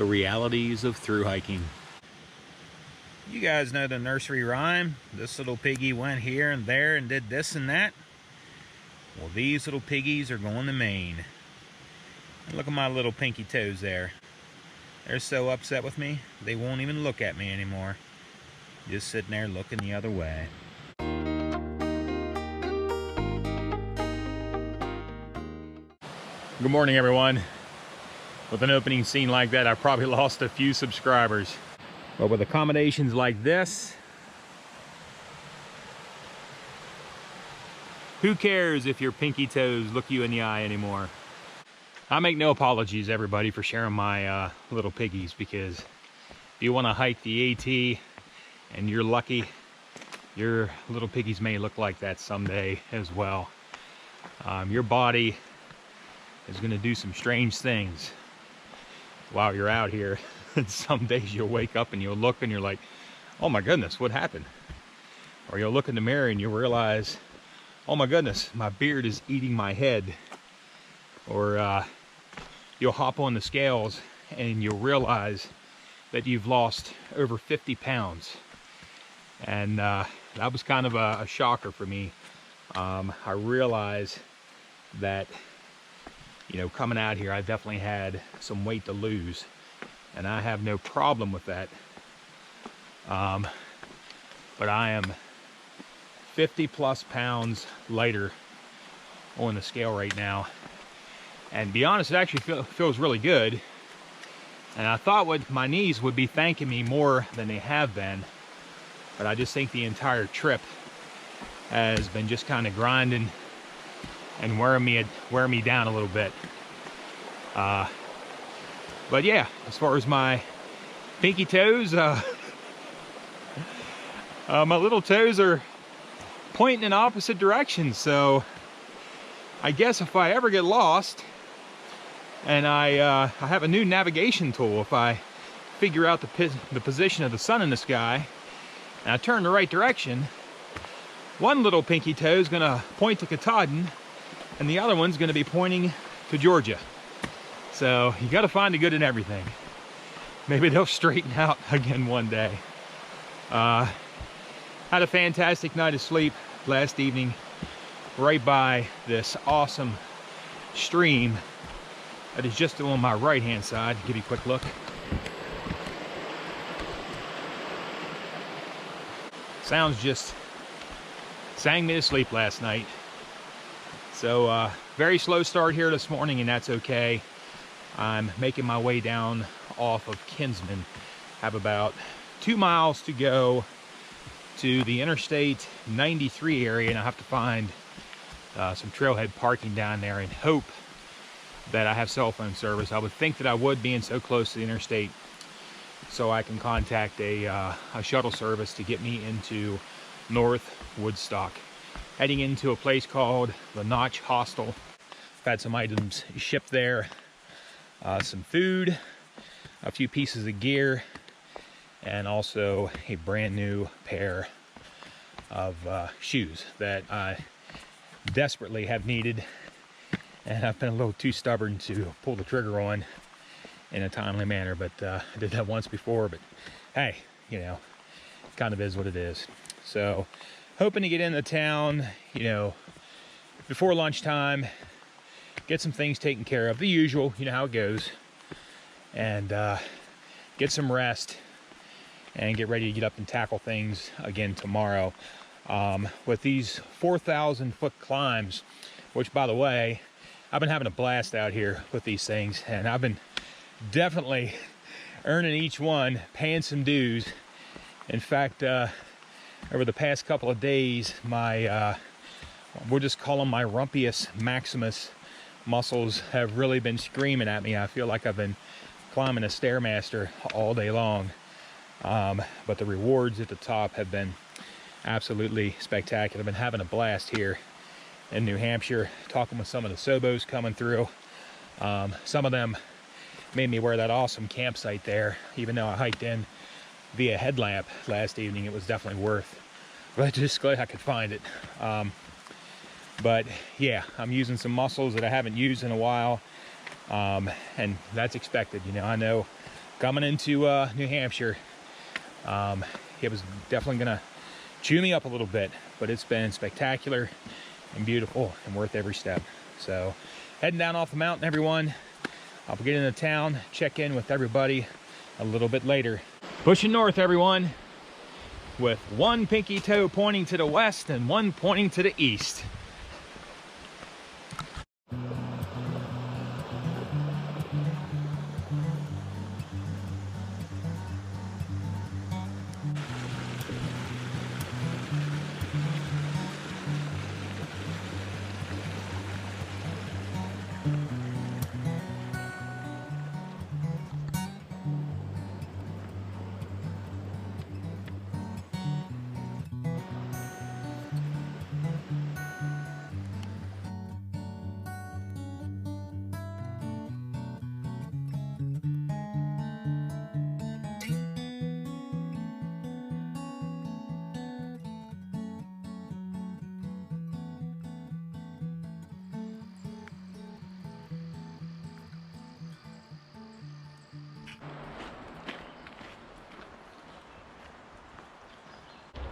The realities of through hiking. You guys know the nursery rhyme. This little piggy went here and there and did this and that. Well, these little piggies are going to Maine. And look at my little pinky toes there. They're so upset with me, they won't even look at me anymore. Just sitting there looking the other way. Good morning, everyone. With an opening scene like that, I probably lost a few subscribers. But with accommodations like this, who cares if your pinky toes look you in the eye anymore? I make no apologies, everybody, for sharing my little piggies, because if you want to hike the AT and you're lucky, your little piggies may look like that someday as well. Your body is going to do some strange things while you're out here. And some days you'll wake up and you'll look and you're like, oh my goodness, what happened? Or you'll look in the mirror and you'll realize, oh my goodness, my beard is eating my head. Or you'll hop on the scales and you'll realize that you've lost over 50 pounds. And that was kind of a shocker for me. I realized that, you know, coming out here, I definitely had some weight to lose. And I have no problem with that. But I am 50 plus pounds lighter on the scale right now. And to be honest, it actually feels really good. And I thought my knees would be thanking me more than they have been. But I just think the entire trip has been just kind of grinding and wearing me down a little bit. But yeah, as far as my pinky toes, my little toes are pointing in opposite directions. So I guess if I ever get lost, and I have a new navigation tool, if I figure out the position of the sun in the sky, and I turn the right direction, one little pinky toe is going to point to Katahdin, and the other one's going to be pointing to Georgia. So you got to find the good in everything. Maybe they'll straighten out again one day. Had a fantastic night of sleep last evening, right by this awesome stream that is just on my right hand side. Give you a quick look. Sounds just sang me to sleep last night. So very slow start here this morning, and that's okay. I'm making my way down off of Kinsman. Have about 2 miles to go to the Interstate 93 area, and I have to find some trailhead parking down there and hope that I have cell phone service. I would think that I would, being so close to the interstate, so I can contact a shuttle service to get me into North Woodstock. Heading into a place called the Notch Hostel. I've had some items shipped there. Some food, a few pieces of gear, and also a brand new pair of shoes that I desperately have needed, and I've been a little too stubborn to pull the trigger on in a timely manner. But I did that once before, but hey, you know, it kind of is what it is. So hoping to get into town, you know, before lunchtime, get some things taken care of, the usual, you know how it goes, and get some rest and get ready to get up and tackle things again tomorrow. With these 4,000 foot climbs, which, by the way, I've been having a blast out here with these things, and I've been definitely earning each one, paying some dues. In fact, over the past couple of days, my we'll just call them my rumpius maximus muscles have really been screaming at me. I feel like I've been climbing a Stairmaster all day long. But the rewards at the top have been absolutely spectacular. I've been having a blast here in New Hampshire, talking with some of the Sobos coming through. Some of them made me wear that awesome campsite there, even though I hiked in via headlamp last evening. It was definitely worth, but just glad I could find it. But yeah, I'm using some muscles that I haven't used in a while, and that's expected. You know, I know coming into New Hampshire. It was definitely gonna chew me up a little bit, but it's been spectacular and beautiful and worth every step. So heading down off the mountain, everyone. I'll get into town, check in with everybody a little bit later. Pushing north, everyone, with one pinky toe pointing to the west and one pointing to the east.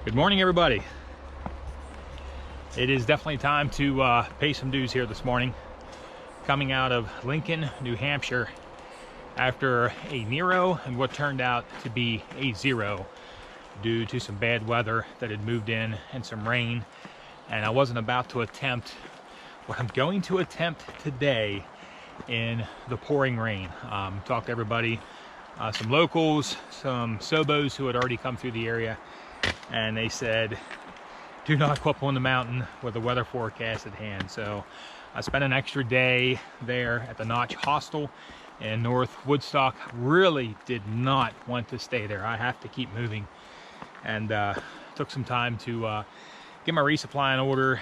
Good morning, everybody. It is definitely time to pay some dues here this morning. Coming out of Lincoln, New Hampshire, after a Nero and what turned out to be a zero due to some bad weather that had moved in and some rain. And I wasn't about to attempt what I'm going to attempt today in the pouring rain. Talked to everybody, some locals, some Sobos who had already come through the area, and they said, do not go up on the mountain with the weather forecast at hand. So I spent an extra day there at the Notch Hostel in North Woodstock. Really did not want to stay there. I have to keep moving, and took some time to get my resupply in order,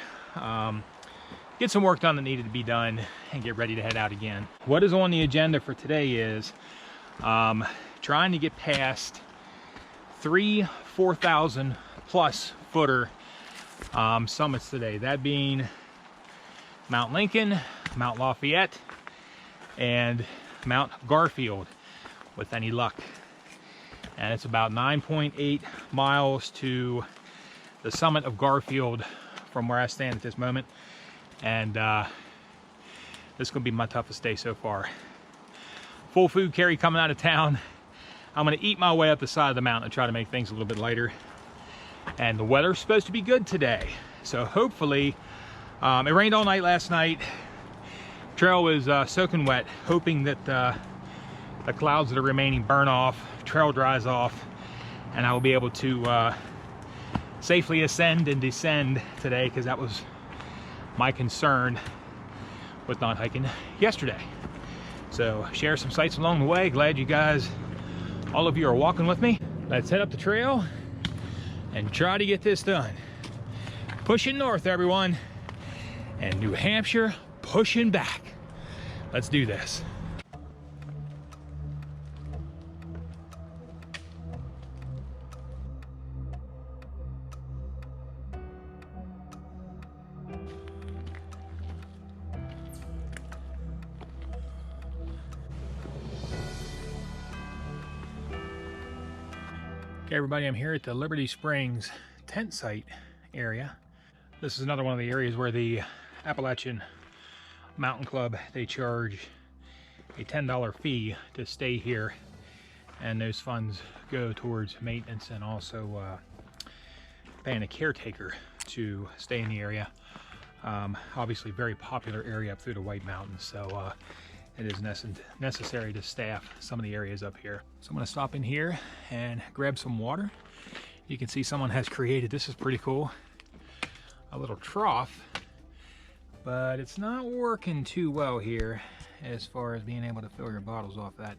get some work done that needed to be done, and get ready to head out again. What is on the agenda for today is trying to get past 3 4,000 plus footer summits today, that being Mount Lincoln, Mount Lafayette, and Mount Garfield with any luck. And it's about 9.8 miles to the summit of Garfield from where I stand at this moment, and this is going to be my toughest day so far. Full food carry coming out of town. I'm going to eat my way up the side of the mountain and try to make things a little bit lighter. And the weather's supposed to be good today, so hopefully, it rained all night last night. Trail was soaking wet, hoping that the clouds that are remaining burn off, trail dries off, and I will be able to safely ascend and descend today, because that was my concern with not hiking yesterday. So share some sights along the way. Glad you guys, all of you, are walking with me. Let's head up the trail and try to get this done. Pushing north, everyone, and New Hampshire pushing back. Let's do this. Okay, everybody, I'm here at the Liberty Springs tent site area. This is another one of the areas where the Appalachian Mountain Club, they charge a $10 fee to stay here, and those funds go towards maintenance and also paying a caretaker to stay in the area. Obviously very popular area up through the White Mountains, so it is necessary to staff some of the areas up here. So I'm going to stop in here and grab some water. You can see someone has created, this is pretty cool, a little trough, but it's not working too well here as far as being able to fill your bottles off that.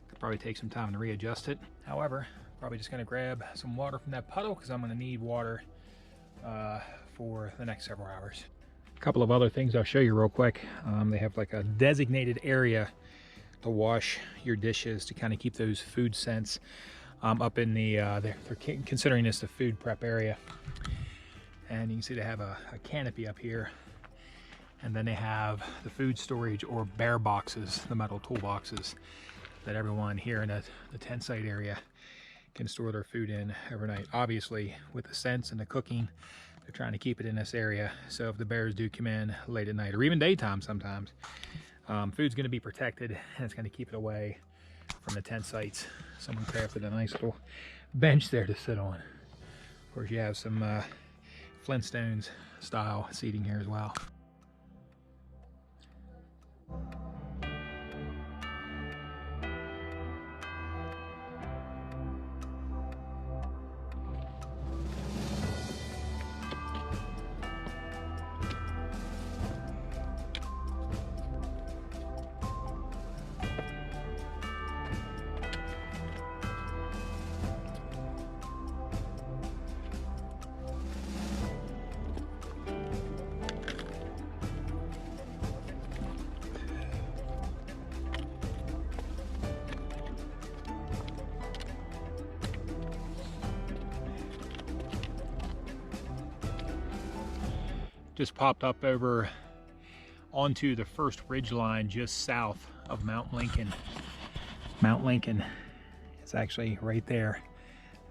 Could probably take some time to readjust it. However, probably just going to grab some water from that puddle, because I'm going to need water for the next several hours. A couple of other things I'll show you real quick. They have like a designated area to wash your dishes to kind of keep those food scents up in the, they're considering this the food prep area. And you can see they have a canopy up here. And then they have the food storage or bear boxes, the metal toolboxes, that everyone here in the tent site area can store their food in overnight. Obviously, with the scents and the cooking, they're trying to keep it in this area. So if the bears do come in late at night or even daytime sometimes, food's going to be protected and it's going to keep it away from the tent sites. Someone crafted a nice little bench there to sit on. Of course, you have some Flintstones style seating here as well. Just popped up over onto the first ridge line just south of Mount Lincoln. Mount Lincoln is actually right there.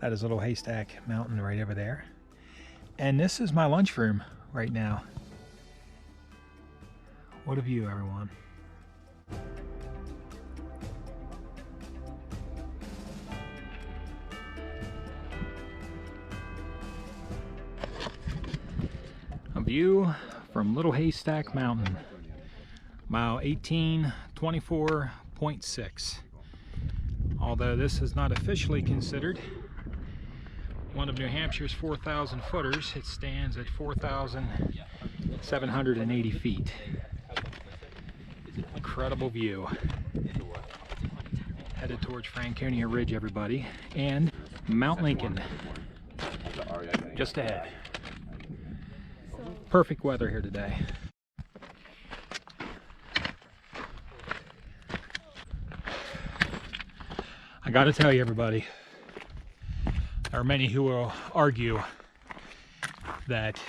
That is Little Haystack Mountain right over there. And this is my lunchroom right now. What a view, everyone. View from Little Haystack Mountain, mile 1824.6. Although this is not officially considered one of New Hampshire's 4,000 footers, it stands at 4,780 feet. Incredible view. Headed towards Franconia Ridge, everybody, and Mount Lincoln just ahead. Perfect weather here today. I gotta tell you, everybody, there are many who will argue that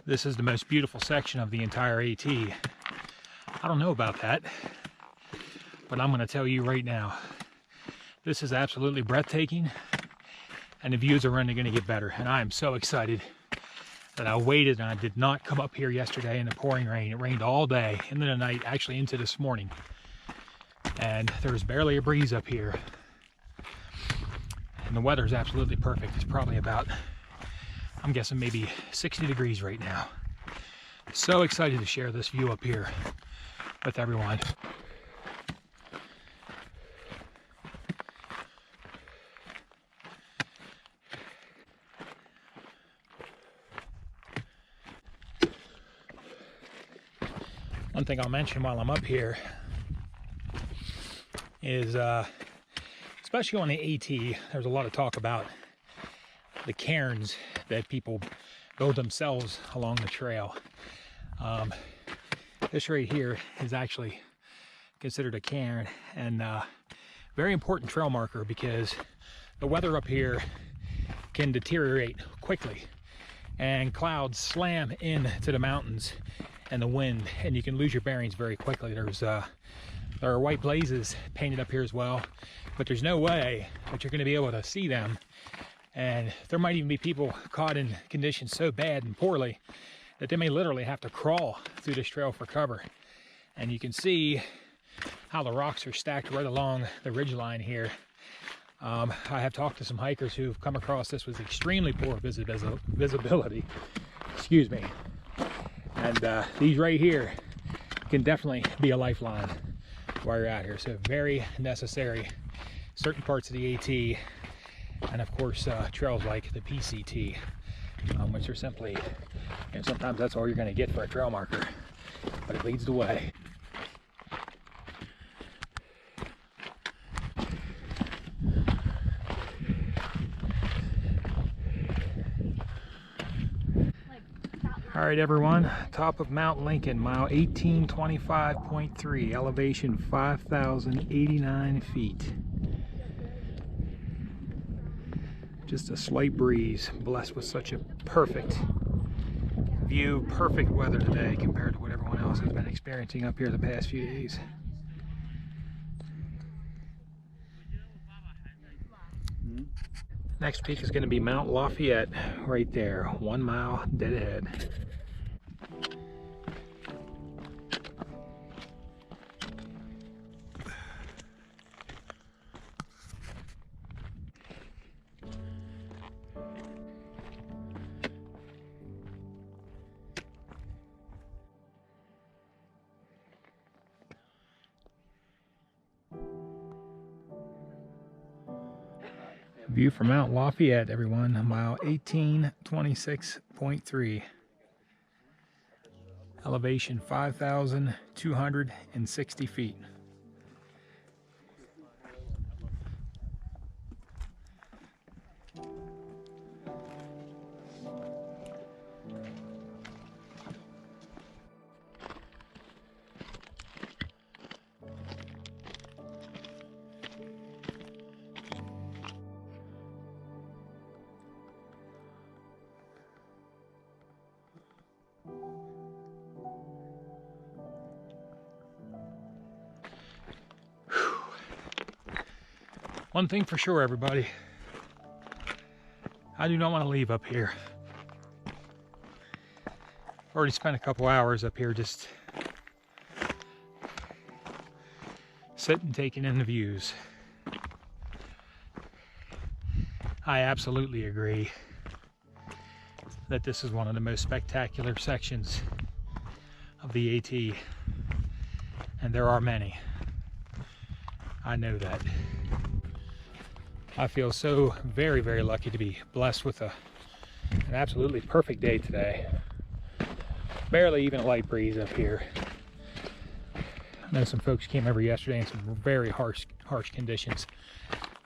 this is the most beautiful section of the entire AT. I don't know about that, but I'm gonna tell you right now, this is absolutely breathtaking, and the views are only gonna get better, and I am so excited that I waited and I did not come up here yesterday in the pouring rain. It rained all day, into the night, actually into this morning. And there was barely a breeze up here. And the weather is absolutely perfect. It's probably about, I'm guessing maybe 60 degrees right now. So excited to share this view up here with everyone. One thing I'll mention while I'm up here is, especially on the AT, there's a lot of talk about the cairns that people build themselves along the trail. This right here is actually considered a cairn, and very important trail marker because the weather up here can deteriorate quickly and clouds slam into the mountains and the wind, and you can lose your bearings very quickly. There are white blazes painted up here as well, but there's no way that you're going to be able to see them, and there might even be people caught in conditions so bad and poorly that they may literally have to crawl through this trail for cover. And you can see how the rocks are stacked right along the ridge line here. I have talked to some hikers who've come across this with extremely poor visibility. Excuse me. And these right here can definitely be a lifeline while you're out here. So very necessary. Certain parts of the AT, and of course trails like the PCT, which are simply, sometimes that's all you're going to get for a trail marker, but it leads the way. All right, everyone, top of Mount Lincoln, mile 1825.3, elevation 5,089 feet. Just a slight breeze, blessed with such a perfect view, perfect weather today compared to what everyone else has been experiencing up here the past few days. Next peak is going to be Mount Lafayette, right there, 1 mile dead ahead. View from Mount Lafayette, everyone, mile 1826.3. Elevation 5,260 feet. One thing for sure, everybody, I do not want to leave up here. Already spent a couple hours up here just sitting, taking in the views. I absolutely agree that this is one of the most spectacular sections of the AT, and there are many. I know that. I feel so very, very lucky to be blessed with an absolutely perfect day today. Barely even a light breeze up here. I know some folks came over yesterday in some very harsh conditions.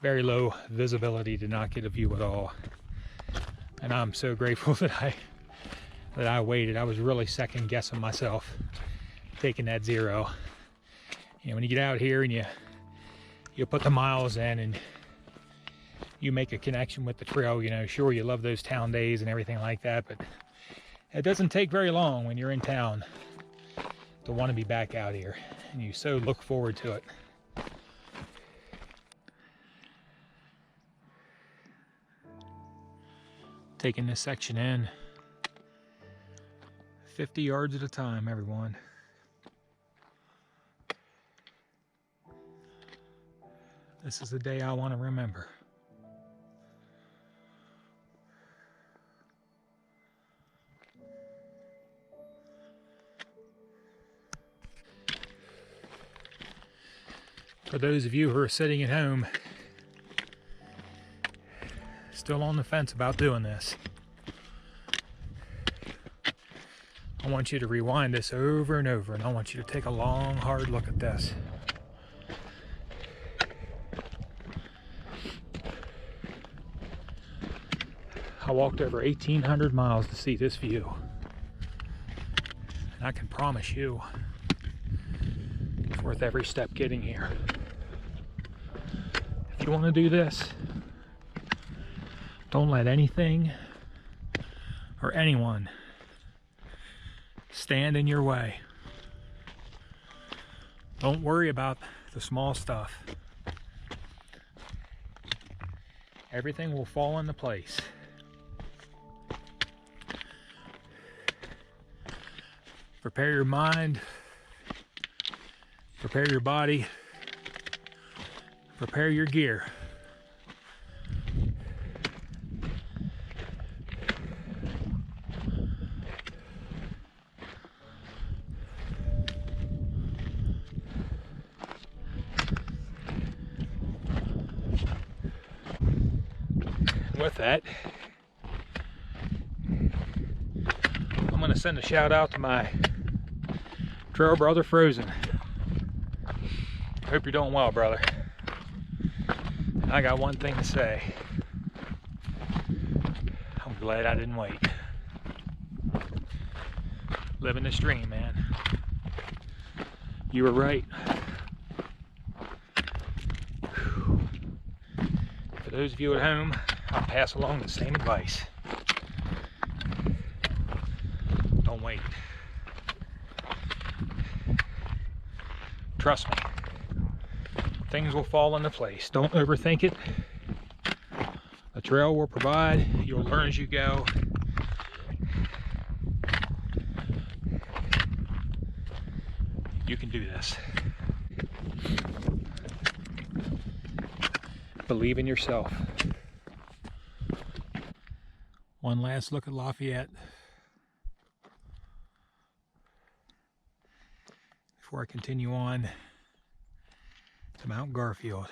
Very low visibility, did not get a view at all. And I'm so grateful that I waited. I was really second guessing myself taking that zero. You know, when you get out here and you put the miles in and you make a connection with the trail, you know, sure, you love those town days and everything like that, but it doesn't take very long when you're in town to want to be back out here, and you so look forward to it. Taking this section in 50 yards at a time, everyone. This is the day I want to remember. For those of you who are sitting at home, still on the fence about doing this, I want you to rewind this over and over, and I want you to take a long, hard look at this. I walked over 1,800 miles to see this view, and I can promise you it's worth every step getting here. If you want to do this, don't let anything or anyone stand in your way. Don't worry about the small stuff. Everything will fall into place. Prepare your mind, prepare your body, prepare your gear. With that, I'm going to send a shout out to my trail brother Frozen. Hope you're doing well, brother. And I got one thing to say. I'm glad I didn't wait. Living this dream, man. You were right. For those of you at home, I'll pass along the same advice. Don't wait. Trust me, things will fall into place. Don't overthink it. trail will provide. You'll learn as you go. You can do this. Believe in yourself. One last look at Lafayette before I continue on to Mount Garfield.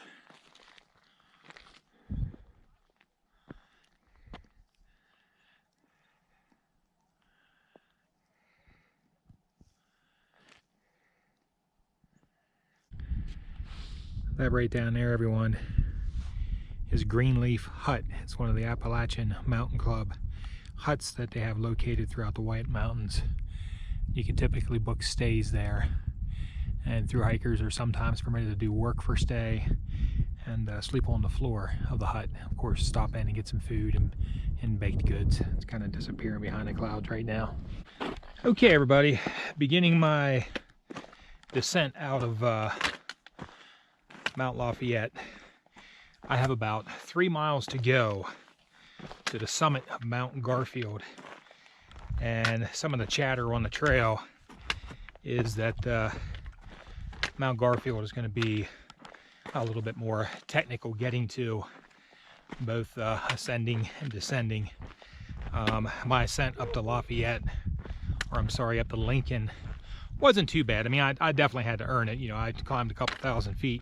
That right down there, everyone, is Greenleaf Hut. It's one of the Appalachian Mountain Club huts that they have located throughout the White Mountains. You can typically book stays there, and through hikers are sometimes permitted to do work for stay and sleep on the floor of the hut. Of course, stop in and get some food and baked goods. It's kind of disappearing behind the clouds right now. Okay, everybody, beginning my descent out of Mount Lafayette. I have about 3 miles to go to the summit of Mount Garfield, and some of the chatter on the trail is that Mount Garfield is going to be a little bit more technical getting to, both ascending and descending. My ascent up to Lafayette, or I'm sorry, up to Lincoln, wasn't too bad. I mean, I definitely had to earn it. You know, I climbed a couple thousand feet.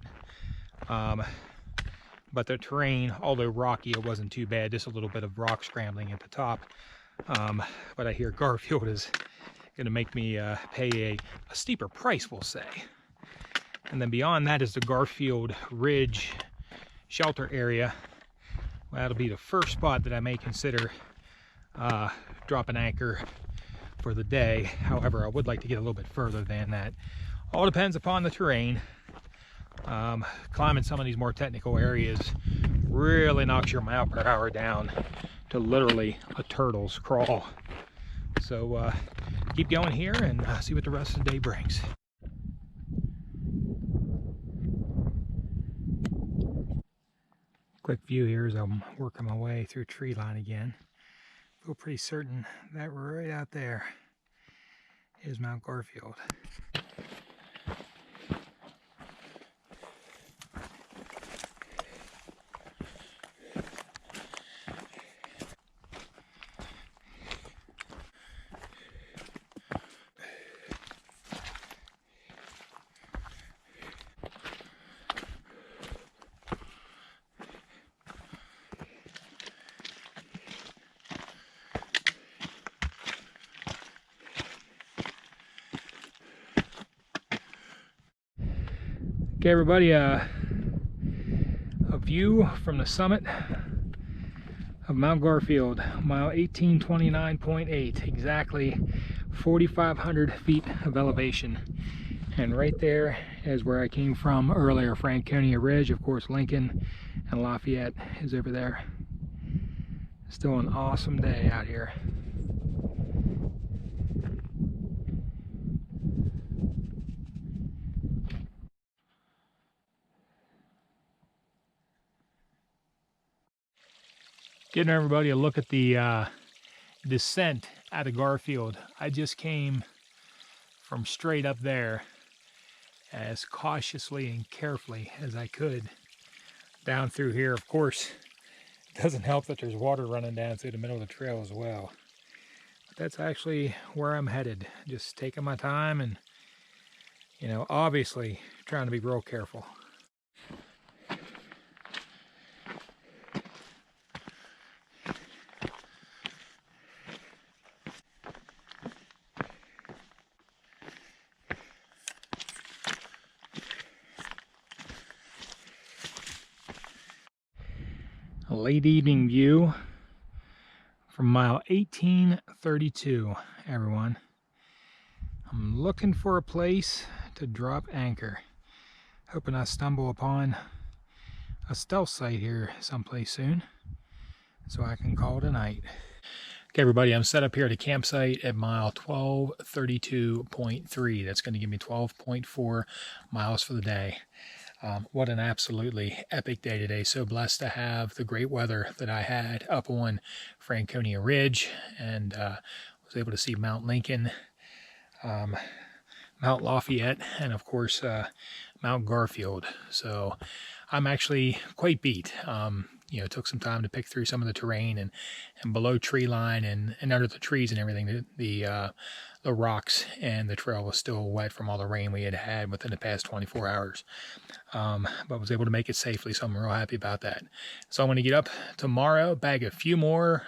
But the terrain, although rocky, it wasn't too bad. Just a little bit of rock scrambling at the top. But I hear Garfield is going to make me pay a steeper price, we'll say. And then beyond that is the Garfield Ridge shelter area. Well, that'll be the first spot that I may consider dropping anchor for the day. However, I would like to get a little bit further than that. All depends upon the terrain. Climbing some of these more technical areas really knocks your mile per hour down to literally a turtle's crawl. So keep going here and see what the rest of the day brings. Quick view here as I'm working my way through tree line again. Feel pretty certain that right out there is Mount Garfield. Okay, everybody, a view from the summit of Mount Garfield, mile 1829.8, exactly 4,500 feet of elevation. And right there is where I came from earlier, Franconia Ridge. Of course, Lincoln and Lafayette is over there. Still an awesome day out here. Getting everybody a look at the descent out of Garfield. I just came from straight up there as cautiously and carefully as I could down through here. Of course, it doesn't help that there's water running down through the middle of the trail as well. But that's actually where I'm headed. Just taking my time and, you know, obviously trying to be real careful. A late evening view from mile 1832, everyone. I'm looking for a place to drop anchor. Hoping I stumble upon a stealth site here someplace soon so I can call it a night. Okay, everybody, I'm set up here at a campsite at mile 1232.3. That's going to give me 12.4 miles for the day. What an absolutely epic day today. So blessed to have the great weather that I had up on Franconia Ridge, and was able to see Mount Lincoln, Mount Lafayette, and of course Mount Garfield. So I'm actually quite beat. You know, it took some time to pick through some of the terrain, and below tree line and under the trees and everything, the rocks and the trail was still wet from all the rain we had within the past 24 hours. But was able to make it safely, so I'm real happy about that. So I'm going to get up tomorrow, bag a few more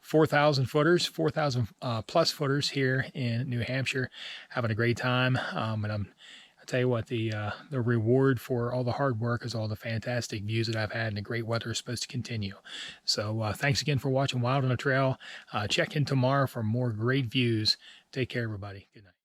4,000 footers, 4,000 plus footers here in New Hampshire, having a great time. And I'll tell you what, the reward for all the hard work is all the fantastic views that I've had, and the great weather is supposed to continue. So thanks again for watching Wild on the Trail. Check in tomorrow for more great views. Take care, everybody. Good night.